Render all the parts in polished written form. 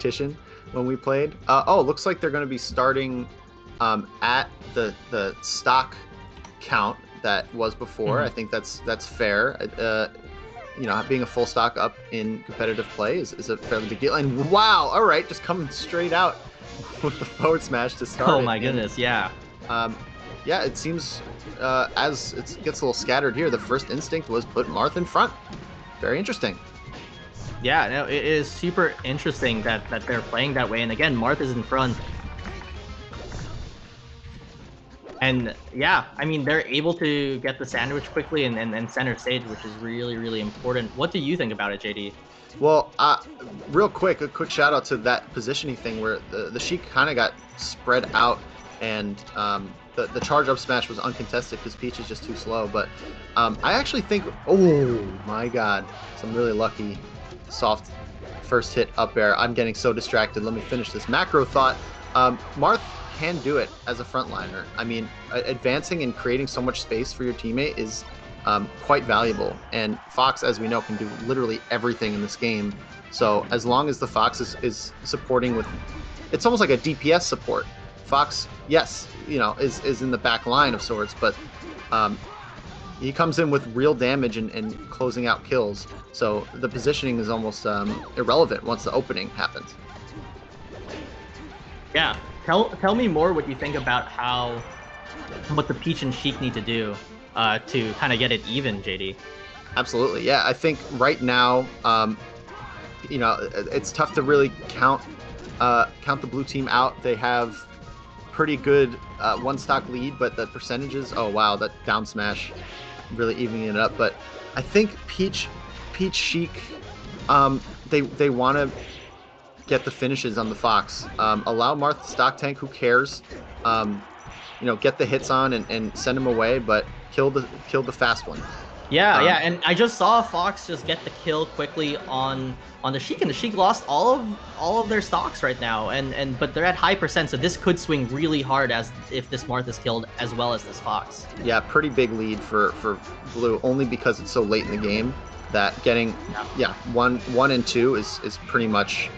competition when we played. Oh, looks like they're going to be starting at the stock count that was before. I think that's fair. You know, being a full stock up in competitive play is a fairly big deal. And wow, all right, just coming straight out with the forward smash to start. Oh my goodness, yeah. Yeah, it seems as it gets a little scattered here, the first instinct was put Marth in front. Very interesting. Yeah, no, it is super interesting that they're playing that way. And again, Marth is in front. And yeah, I mean, they're able to get the sandwich quickly and center stage, which is really, really important. What do you think about it, JD? Well, real quick, a quick shout out to that positioning thing where the Sheik kind of got spread out, and the charge up smash was uncontested because Peach is just too slow. But I actually think, oh my god, some really lucky soft first hit up air. I'm getting so distracted. Let me finish this macro thought. Marth can do it as a frontliner. I mean, advancing and creating so much space for your teammate is quite valuable. And Fox, as we know, can do literally everything in this game. So as long as the Fox is supporting with, it's almost like a DPS support. Fox, yes, you know, is in the back line of sorts, but he comes in with real damage and closing out kills. So the positioning is almost irrelevant once the opening happens. Yeah, tell me more what you think about what the Peach and Sheik need to do to kind of get it even, JD. Absolutely, yeah. I think right now, you know, it's tough to really count the blue team out. They have pretty good one stock lead, but the percentages, oh wow, that down smash really evening it up. But I think Peach Sheik, they want to get the finishes on the Fox. Allow Marth to stock tank, who cares? You know, get the hits on and send him away, but kill the fast one. Yeah, yeah, and I just saw Fox just get the kill quickly on the Sheik, and the Sheik lost all of their stocks right now, but they're at high percent, so this could swing really hard as if this Marth is killed as well as this Fox. Yeah, pretty big lead for blue, only because it's so late in the game that getting one and two is pretty much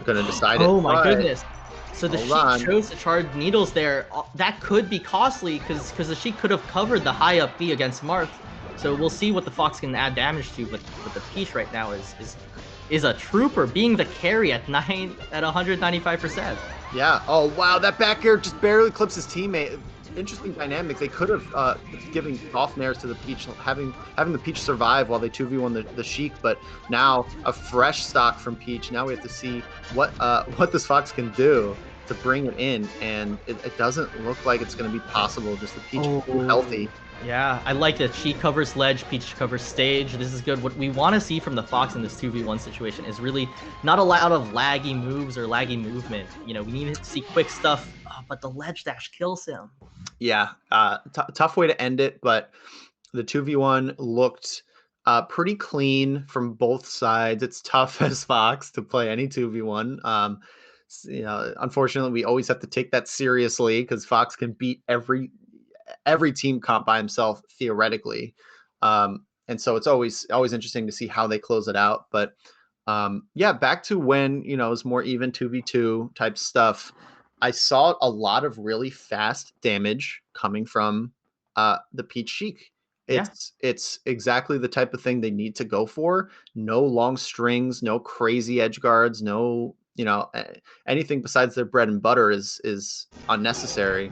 going to decide it. Oh my goodness. So the Sheik chose to charge needles there. That could be costly because the Sheik could have covered the high up B against Marth. So we'll see what the Fox can add damage to, but the Peach right now is a trooper, being the carry at 195%. Yeah. Oh wow, that back air just barely clips his teammate. Interesting dynamic. They could have given off nairs to the Peach, having the Peach survive while they 2v1 the Sheik, but now a fresh stock from Peach. Now we have to see what this Fox can do to bring it in, and it doesn't look like it's going to be possible. Just the Peach is too healthy. Yeah, I like that. She covers ledge, Peach covers stage. This is good. What we want to see from the Fox in this 2v1 situation is really not a lot of laggy moves or laggy movement. You know, we need to see quick stuff, but the ledge dash kills him. Yeah, tough way to end it, but the 2v1 looked pretty clean from both sides. It's tough as Fox to play any 2v1. You know, unfortunately, we always have to take that seriously because Fox can beat every team comp by himself theoretically, and so it's always interesting to see how they close it out. But yeah, back to when, you know, it was more even 2v2 type stuff. I saw a lot of really fast damage coming from the Peach Sheik. It's exactly the type of thing they need to go for. No long strings, no crazy edge guards, no, you know, anything besides their bread and butter is unnecessary.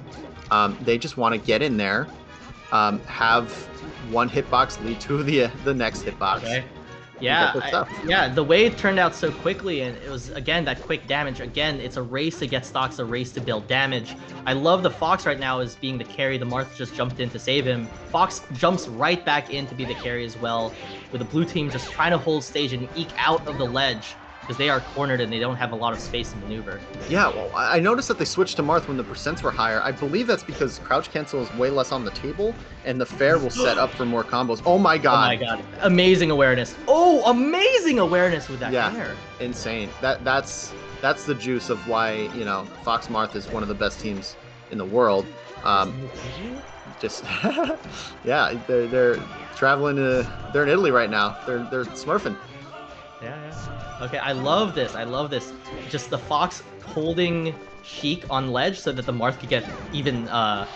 They just want to get in there, have one hitbox lead to the next hitbox. Okay. Yeah, yeah. The way it turned out so quickly, and it was again that quick damage. Again, it's a race to get stocks, a race to build damage. I love the Fox right now as being the carry. The Marth just jumped in to save him. Fox jumps right back in to be the carry as well, with the blue team just trying to hold stage and eke out of the ledge, because they are cornered and they don't have a lot of space to maneuver. Yeah, well, I noticed that they switched to Marth when the percents were higher. I believe that's because crouch cancel is way less on the table, and the fair will set up for more combos. Oh my god. Oh my god. Amazing awareness. Oh, amazing awareness with that air. Insane. That's the juice of why, you know, Fox Marth is one of the best teams in the world. Just yeah, they're traveling they're in Italy right now. They're smurfing. Yeah. Okay, I love this. I love this. Just the Fox holding Sheik on ledge so that the Marth could get even not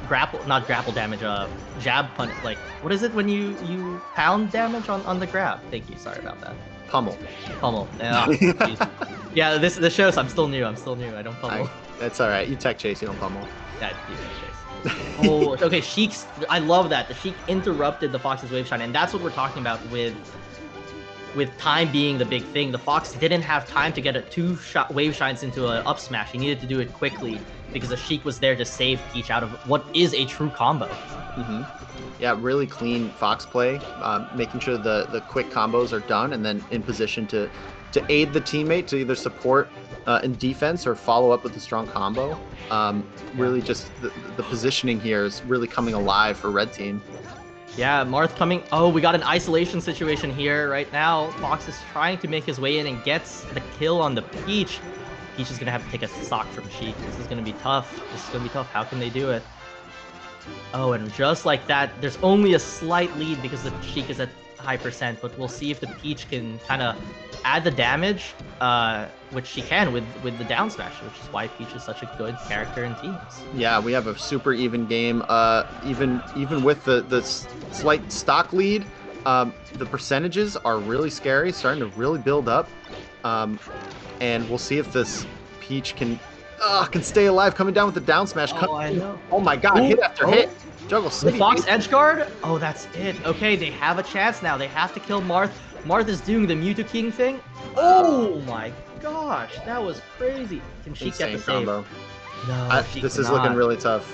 grapple damage, jab pun, like, what is it when you pound damage on the grab? Thank you. Sorry about that. Pummel. Pummel. Yeah, this shows I'm still new. I don't pummel. That's all right. You tech chase, you don't pummel. Yeah, you tech chase. Oh, okay. Sheik's. I love that. The Sheik interrupted the Fox's wave shine, and that's what we're talking about with time being the big thing. The Fox didn't have time to get a two-shot wave shines into an up smash. He needed to do it quickly because the Sheik was there to save Peach out of what is a true combo. Yeah, really clean Fox play, making sure the quick combos are done and then in position to aid the teammate to either support in defense or follow up with a strong combo. Really just the positioning here is really coming alive for red team. Yeah, Marth coming. Oh, we got an isolation situation here right now. Fox is trying to make his way in and gets the kill on the Peach. Peach is going to have to take a stock from Sheik. This is going to be tough. How can they do it? Oh, and just like that, there's only a slight lead because the Sheik is at high percent, but we'll see if the Peach can kind of add the damage, which she can with the down smash, which is why Peach is such a good character in teams. Yeah, we have a super even game. Even with the slight stock lead, the percentages are really scary, starting to really build up. And we'll see if this Peach can stay alive, coming down with the down smash. Oh, I know. Oh my god, hit after hit. Juggle City. The Fox edge guard? Oh, that's it. Okay, they have a chance now. They have to kill Marth. Marth is doing the Mewtwo King thing. Oh my gosh, that was crazy. Can she get the save? Combo. No, this is looking really tough.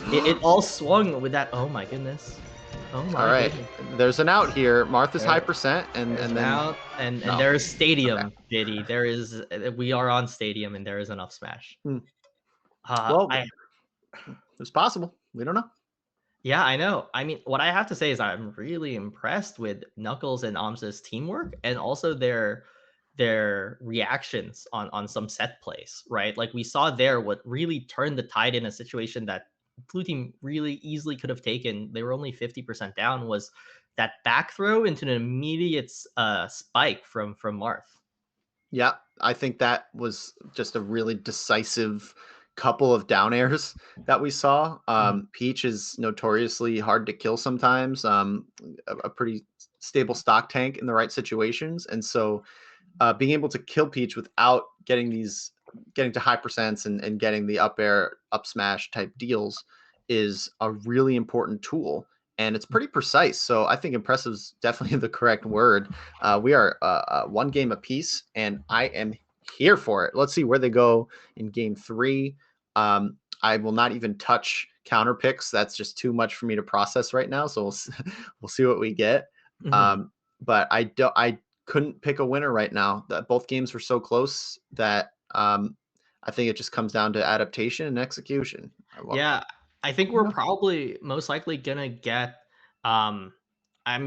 It all swung with that. Oh my goodness. Oh my. All right, goodness. There's an out here. Martha's high percent, and then out, and there is Stadium, JD. There is. We are on Stadium, and there is an up smash. Well, it's possible. We don't know. Yeah, I know. I mean, what I have to say is I'm really impressed with Nuckels and Amsah's teamwork and also their reactions on some set plays, right? Like we saw there what really turned the tide in a situation that blue team really easily could have taken. They were only 50% down, was that back throw into an immediate spike from Marth. Yeah, I think that was just a really decisive couple of down airs that we saw. Peach is notoriously hard to kill sometimes, a pretty stable stock tank in the right situations. And so being able to kill Peach without getting to high percents and getting the up air, up smash type deals is a really important tool. And it's pretty precise. So I think impressive is definitely the correct word. We are one game apiece, and I am here for it. Let's see where they go in game 3. I will not even touch counter picks. That's just too much for me to process right now. So we'll see what we get. But I couldn't pick a winner right now. Both games were so close that I think it just comes down to adaptation and execution. Yeah, I think we're probably most likely gonna get I'm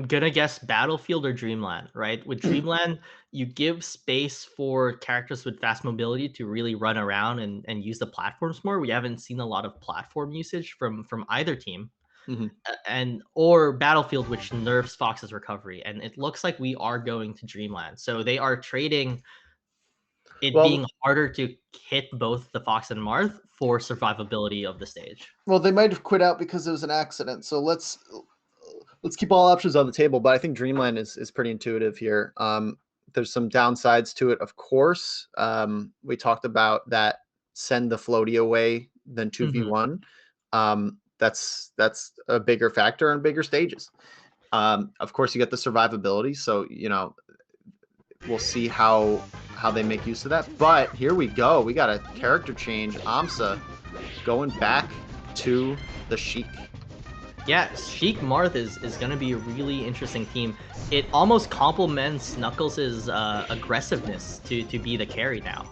gonna guess Battlefield or Dreamland, right? With Dreamland, you give space for characters with fast mobility to really run around and use the platforms more. We haven't seen a lot of platform usage from either team. Or Battlefield, which nerfs Fox's recovery. And it looks like we are going to Dreamland. So they are trading it being harder to hit both the Fox and Marth for survivability of the stage. Well, they might have quit out because it was an accident. So let's keep all options on the table. But I think Dreamland is pretty intuitive here. There's some downsides to it, of course. We talked about that send the floaty away than 2v1. That's a bigger factor on bigger stages. Of course, you get the survivability. So, we'll see how they make use of that. But here we go. We got a character change. Amsah going back to the Sheik. Yeah, Sheik Marth is going to be a really interesting team. It almost complements Nuckles' aggressiveness to be the carry now.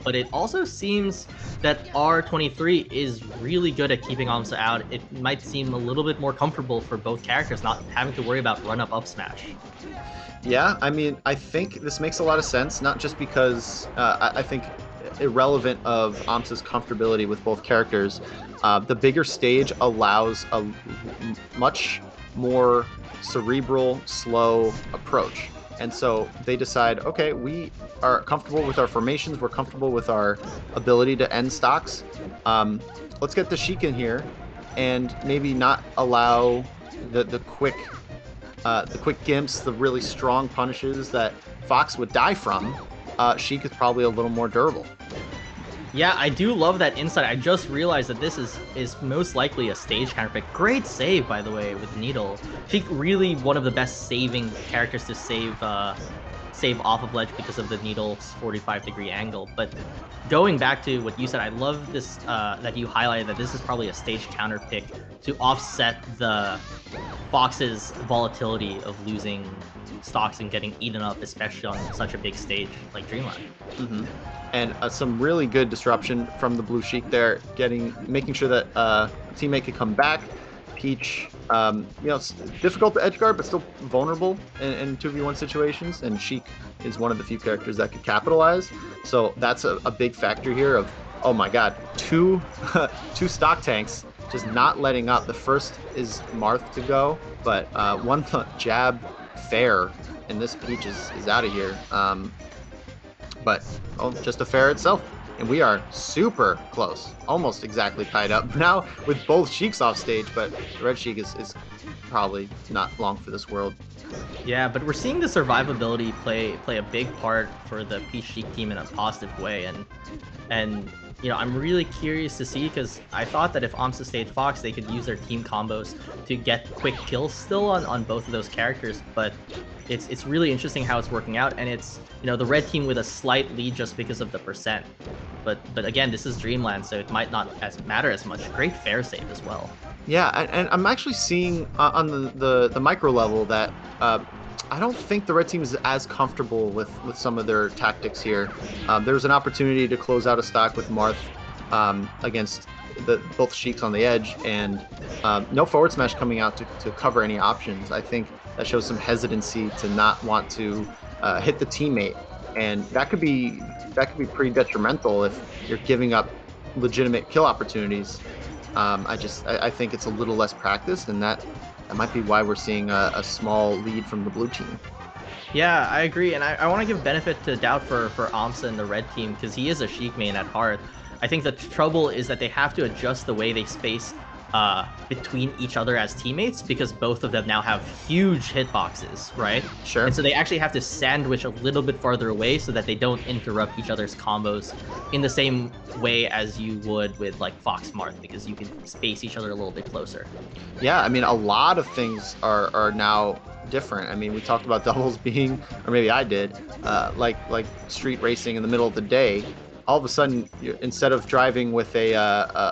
But it also seems that R23 is really good at keeping Amsah out. It might seem a little bit more comfortable for both characters not having to worry about run-up up smash. Yeah, I mean, I think this makes a lot of sense, not just because I think irrelevant of Amsah's comfortability with both characters, the bigger stage allows a much more cerebral, slow approach. And so they decide, okay, we are comfortable with our formations. We're comfortable with our ability to end stocks. Um, let's get the Sheik in here and maybe not allow the quick gimps, the really strong punishes that Fox would die from. Sheik is probably a little more durable. Yeah, I do love that insight. I just realized that this is most likely a stage counter pick. Great save, by the way, with Needle. She's really one of the best saving characters to save off of ledge because of the Needle's 45-degree angle. But going back to what you said, I love this that you highlighted that this is probably a stage counter pick to offset the Fox's volatility of losing stocks and getting eaten up, especially on such a big stage like Dreamland. Hmm. And some really good disruption from the Blue Sheik there, making sure that a teammate could come back. Peach, it's difficult to edgeguard, but still vulnerable in 2v1 situations. And Sheik is one of the few characters that could capitalize. So that's a big factor here of, oh my god, two two stock tanks just not letting up. The first is Marth to go, but one jab fair, and this Peach is out of here. But just a fair itself. And we are super close, almost exactly tied up now with both Sheiks off stage, but the Red Sheik is probably not long for this world. Yeah, but we're seeing the survivability play a big part for the Peach Sheik team in a positive way, and I'm really curious to see because I thought that if Amsah stayed Fox, they could use their team combos to get quick kills still on both of those characters. But it's really interesting how it's working out, and it's the red team with a slight lead just because of the percent. But again, this is Dreamland, so it might not matter as much. Great fair save as well. Yeah, and I'm actually seeing on the micro level that I don't think the red team is as comfortable with some of their tactics here. There's an opportunity to close out a stock with Marth against both Sheiks on the edge, and no forward smash coming out to cover any options. I think that shows some hesitancy to not want to hit the teammate, and that could be pretty detrimental if you're giving up legitimate kill opportunities. I think it's a little less practice, and that might be why we're seeing a small lead from the blue team. Yeah, I agree, and I want to give benefit to doubt for Amsa and the red team because he is a Sheik main at heart. I think the trouble is that they have to adjust the way they space between each other as teammates because both of them now have huge hitboxes, right? Sure. And so they actually have to sandwich a little bit farther away so that they don't interrupt each other's combos in the same way as you would with like Fox Marth because you can space each other a little bit closer. Yeah, I mean, a lot of things are now different. I mean, we talked about doubles being, or maybe I did, like street racing in the middle of the day. All of a sudden, instead of driving with a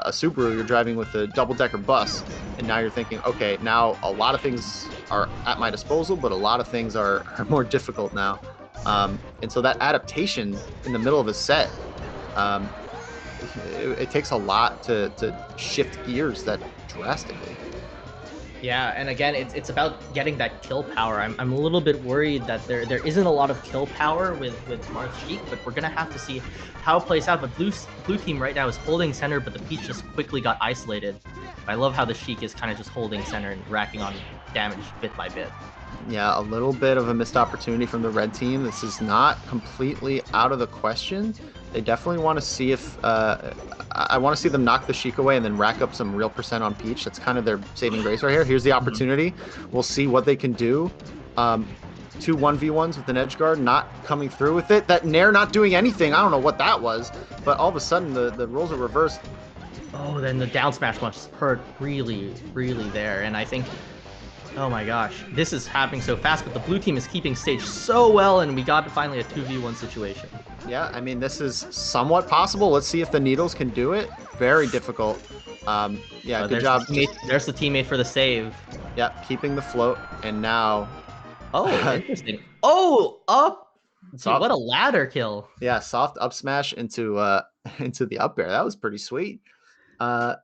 Subaru, you're driving with a double-decker bus, and now you're thinking, okay, now a lot of things are at my disposal, but a lot of things are more difficult now. And so that adaptation in the middle of a set, um, it takes a lot to shift gears that drastically. Yeah, and again, it's about getting that kill power. I'm a little bit worried that there isn't a lot of kill power with Marth Sheik, but we're gonna have to see how it plays out. But blue team right now is holding center, but the Peach just quickly got isolated. I love how the Sheik is kind of just holding center and racking on damage bit by bit. Yeah, a little bit of a missed opportunity from the red team. This is not completely out of the question. They definitely want to see if I want to see them knock the Sheik away and then rack up some real percent on Peach. That's kind of their saving grace right here. Here's the opportunity. We'll see what they can do. Two 1v1s with an edge guard not coming through with it. That Nair not doing anything. I don't know what that was, but all of a sudden the roles are reversed. Oh, then the down smash must hurt really, really there. And I think, oh my gosh, this is happening so fast, but the blue team is keeping stage so well, and we got finally a 2v1 situation. Yeah, I mean, this is somewhat possible. Let's see if the Needles can do it. Very difficult. Yeah, good job. There's the teammate for the save. Yeah, keeping the float, and now... Oh, interesting. Oh, up! Dude, what a ladder kill. Yeah, soft up smash into into the up air. That was pretty sweet. I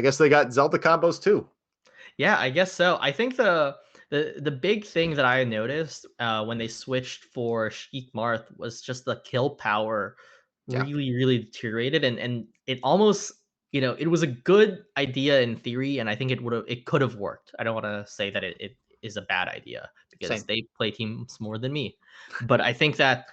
guess they got Zelda combos too. Yeah, I guess so. I think the big thing that I noticed when they switched for Sheik Marth was just the kill power really deteriorated, and it almost it was a good idea in theory, and I think it could have worked. I don't want to say that it is a bad idea because Same. they play teams more than me. But I think that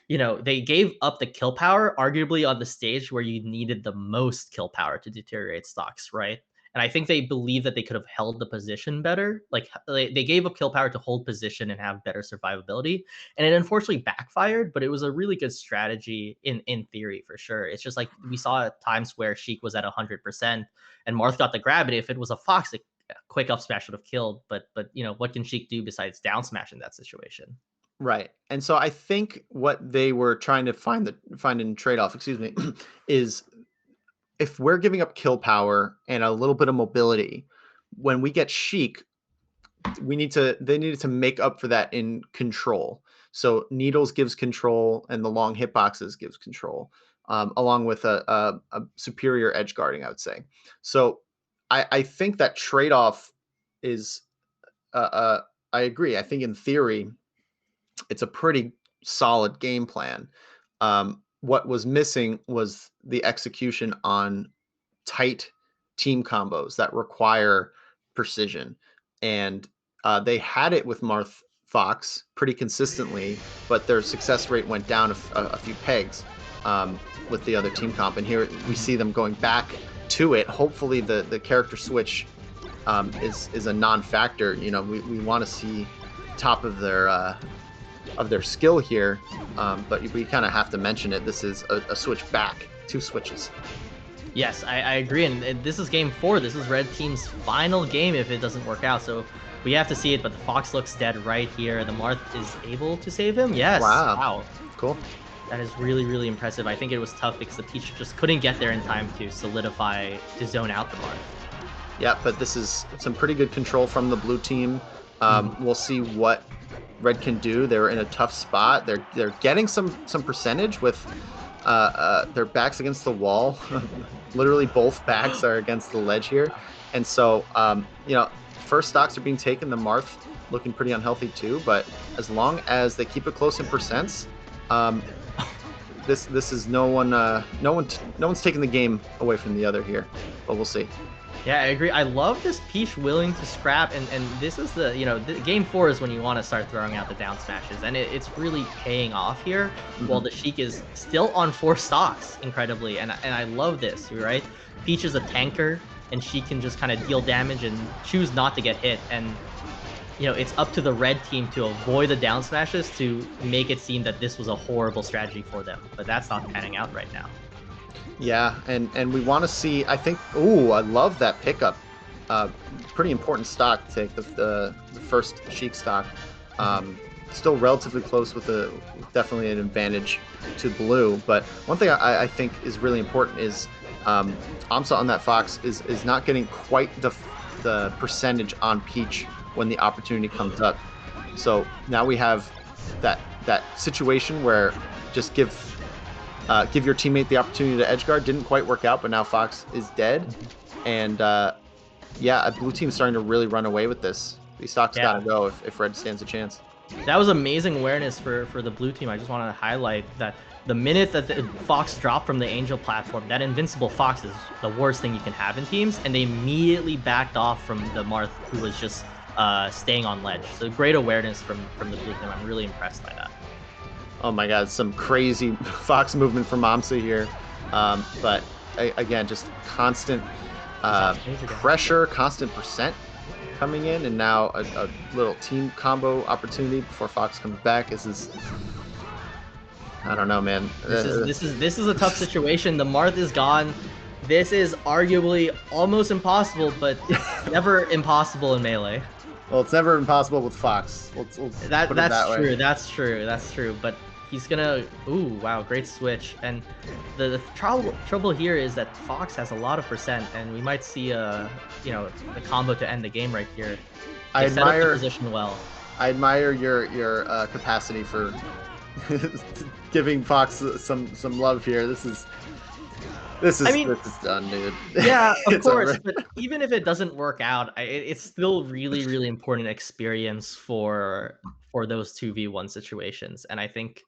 they gave up the kill power arguably on the stage where you needed the most kill power to deteriorate stocks, right? And I think they believe that they could have held the position better. Like they gave up kill power to hold position and have better survivability. And it unfortunately backfired, but it was a really good strategy in theory for sure. It's just like we saw at times where Sheik was at 100% and Marth got the grab. And if it was a Fox, a quick up smash would have killed. But what can Sheik do besides down smash in that situation? Right. And so I think what they were trying to find in trade-off, excuse me, is if we're giving up kill power and a little bit of mobility, when we get Sheik, they needed to make up for that in control. So Needles gives control and the long hitboxes gives control, along with a superior edge guarding, I would say. So I think that trade-off is I agree. I think in theory it's a pretty solid game plan. What was missing was the execution on tight team combos that require precision. And they had it with Marth Fox pretty consistently, but their success rate went down a few pegs with the other team comp. And here we see them going back to it. Hopefully, the character switch is a non-factor. We want to see top of their skill here, but we kind of have to mention it. This is a switch back, 2 switches. Yes, I agree. And this is game 4. This is Red Team's final game if it doesn't work out. So we have to see it, but the Fox looks dead right here. The Marth is able to save him. Yes. Wow. Cool. That is really, really impressive. I think it was tough because the Peach just couldn't get there in time to solidify, to zone out the Marth. Yeah, but this is some pretty good control from the blue team. We'll see what Red can do. They're in a tough spot. They're getting some percentage with their backs against the wall. Literally both backs are against the ledge here. And so, first stocks are being taken. The Marth looking pretty unhealthy too. But as long as they keep it close in percents, this is no one's taking the game away from the other here. But we'll see. Yeah, I agree. I love this Peach willing to scrap, and this is the game 4 is when you want to start throwing out the down smashes, and it's really paying off here. While the Sheik is still on 4 stocks, incredibly, and I love this, right? Peach is a tanker, and she can just kind of deal damage and choose not to get hit, and it's up to the red team to avoid the down smashes to make it seem that this was a horrible strategy for them, but that's not panning out right now. Yeah, and we want to see. I think. Ooh, I love that pickup. Pretty important stock to take the first Sheik stock. Still relatively close with definitely an advantage to blue. But one thing I think is really important is Amsah on that Fox is not getting quite the percentage on Peach when the opportunity comes up. So now we have that situation where just give your teammate the opportunity to edgeguard. Didn't quite work out, but now Fox is dead. And blue team's starting to really run away with this. These stocks gotta go if red stands a chance. That was amazing awareness for the blue team. I just wanted to highlight that the minute that the Fox dropped from the Angel platform, that invincible Fox is the worst thing you can have in teams, and they immediately backed off from the Marth, who was just staying on ledge. So great awareness from the blue team. I'm really impressed by that. Oh my God, some crazy Fox movement from Amsah here. But again, just constant pressure, constant percent coming in, and now a little team combo opportunity before Fox comes back. I don't know, man. This is a tough situation. The Marth is gone. This is arguably almost impossible, but never impossible in Melee. Well, it's never impossible with Fox. That's true. But he's gonna. Ooh, wow, great switch. And the trouble here is that Fox has a lot of percent, and we might see a combo to end the game right here. They set up the position well. I admire your capacity for giving Fox some love here. This is done, dude. Yeah, of course. But even if it doesn't work out, it's still really, really important experience for those 2v1 situations. And I think,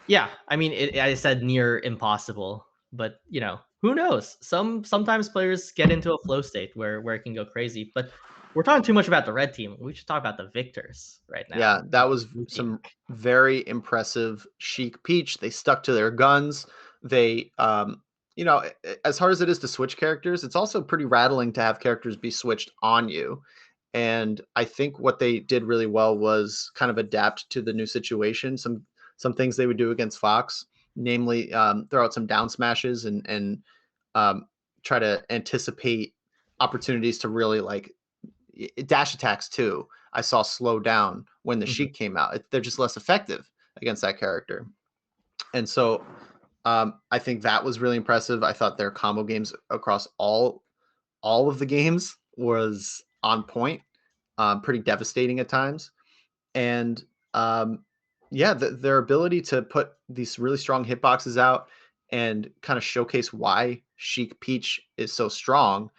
yeah. I mean, I said near impossible, but who knows? Sometimes players get into a flow state where it can go crazy. But We're talking too much about the red team. We should talk about the victors right Yeah, now. that was Blue team. some very impressive Sheik Peach. They stuck to their guns. They, as hard as it is to switch characters, it's also pretty rattling to have characters be switched on you. And I think what they did really well was kind of adapt to the new situation. Some things they would do against Fox, namely throw out some down smashes and um, try to anticipate opportunities to really like dash attacks too. I saw slow down when the Mhm. Sheik came out. They're just less effective against that character, and so I think that was really impressive. I thought their combo games across all of the games was on point, pretty devastating at times, and um, yeah, their ability to put these really strong hitboxes out and kind of showcase why Sheik Peach is so strong.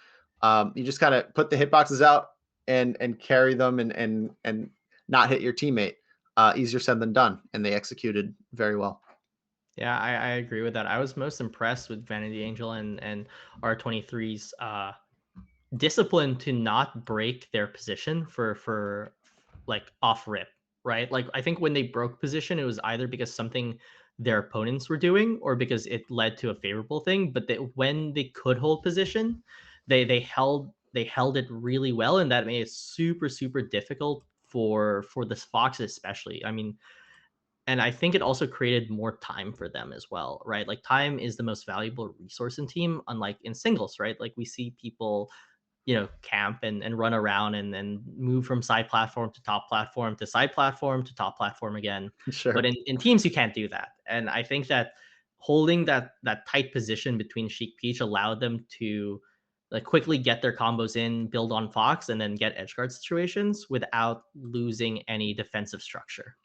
You just kind of put the hitboxes out and carry them and not hit your teammate. Easier said than done, and they executed very well. Yeah, I agree with that. I was most impressed with Vanity Angel and R23's discipline to not break their position for like off rip, right? Like I think when they broke position, it was either because something their opponents were doing or because it led to a favorable thing. But when they could hold position, they held it really well, and that made it super difficult for the Foxes especially. I mean, and I think it also created more time for them as well, right? Like time is the most valuable resource in team, unlike in singles, right? Like we see people camp and run around and move from side platform to top platform to side platform to top platform again. But Sure. in teams, you can't do that. And I think that holding that tight position between Sheik Peach allowed them to like quickly get their combos in, build on Fox, and then get edgeguard situations without losing any defensive structure.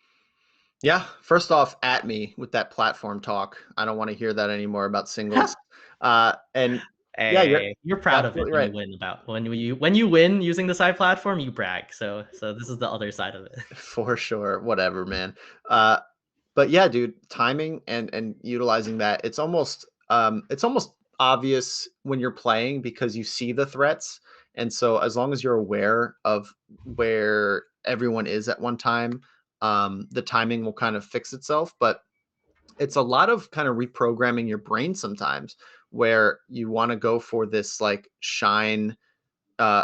Yeah. First off, at me with that platform talk. I don't want to hear that anymore about singles. And yeah, You're you're proud of it absolutely when you right. win about when you win using the side platform, you brag. So this is the other side of it. For sure. Whatever, man. Uh, but yeah, dude, timing and utilizing that, it's almost obvious when you're playing because you see the threats. And so as long as you're aware of where everyone is at one time, the timing will kind of fix itself. But it's a lot of kind of reprogramming your brain sometimes where you want to go for this like shine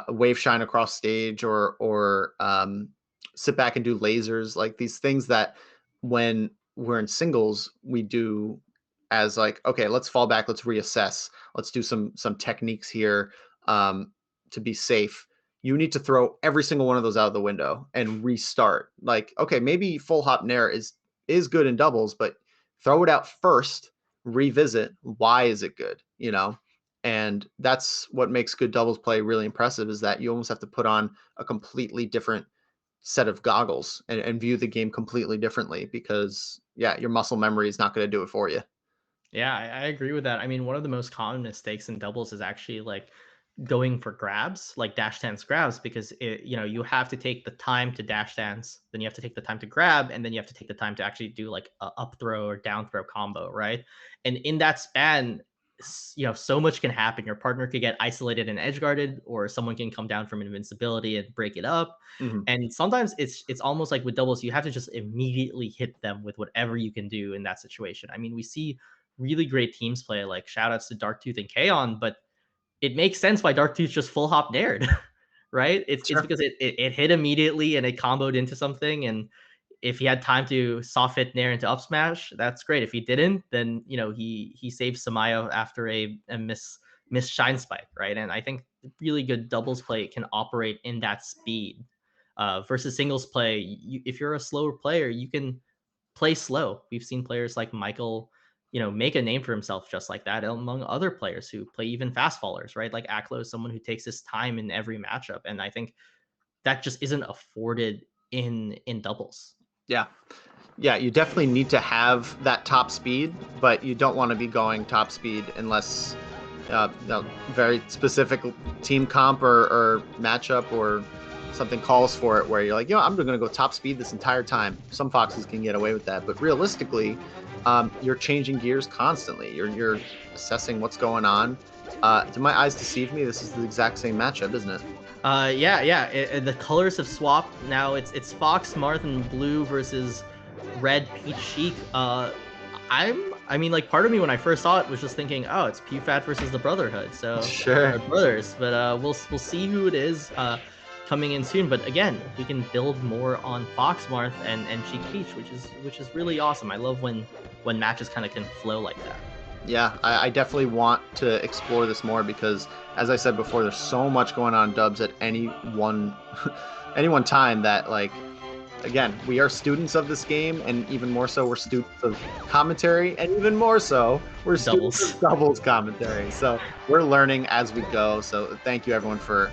wave shine across stage or sit back and do lasers, like these things that when we're in singles we do as like, okay, let's fall back, let's reassess, let's do some techniques here, um, to be safe. You need to throw every single one of those out of the window and restart. Like, okay, maybe full hop nair is good in doubles, but throw it out first, revisit why is it good, and that's what makes good doubles play really impressive, is that you almost have to put on a completely different set of goggles and view the game completely differently because yeah, your muscle memory is not going to do it for you. Yeah, I agree with that. I mean, one of the most common mistakes in doubles is actually like going for grabs, like dash dance grabs, because you have to take the time to dash dance, then you have to take the time to grab, and then you have to take the time to actually do like a up throw or down throw combo, right? And in that span, so much can happen. Your partner could get isolated and edge guarded, or someone can come down from invincibility and break it up. Mhm. And sometimes it's almost like with doubles, you have to just immediately hit them with whatever you can do in that situation. I mean, we see really great teams play. Like shout outs to Darktooth and Kaon, but it makes sense why Darktooth just full hop nared, right? It's Sure. because it hit immediately and it comboed into something. And if he had time to soft hit nair into up smash, that's great. If he didn't, then he saved Samayo after a miss shine spike, right? And I think really good doubles play can operate in that speed. Versus singles play, if you're a slower player, you can play slow. We've seen players like Michael, make a name for himself just like that, among other players who play even fast fallers, right? Like Aklo is someone who takes his time in every matchup, and I think that just isn't afforded in doubles. Yeah. Yeah, you definitely need to have that top speed, but you don't want to be going top speed unless very specific team comp or matchup or something calls for it, where you're like, I'm going to go top speed this entire time. Some foxes can get away with that, but realistically, you're changing gears constantly. You're assessing what's going on. Do my eyes deceive me? This is the exact same matchup, isn't it? The colors have swapped. Now it's Fox, Marth, and Blue versus Red, Peach, Sheik. I mean, like, part of me when I first saw it was just thinking, oh, it's PewFat versus the Brotherhood, so Sure. or brothers. But we'll see who it is coming in soon. But again, we can build more on Fox, Marth, and Sheik Peach, which is really awesome. I love when matches kind of can flow like that. Yeah, I definitely want to explore this more because, as I said before, there's so much going on in dubs at any one any one time that, like, again, we are students of this game, and even more so, we're students of commentary, and even more so, we're students Doubles. of doubles commentary. So we're learning as we go. So thank you everyone for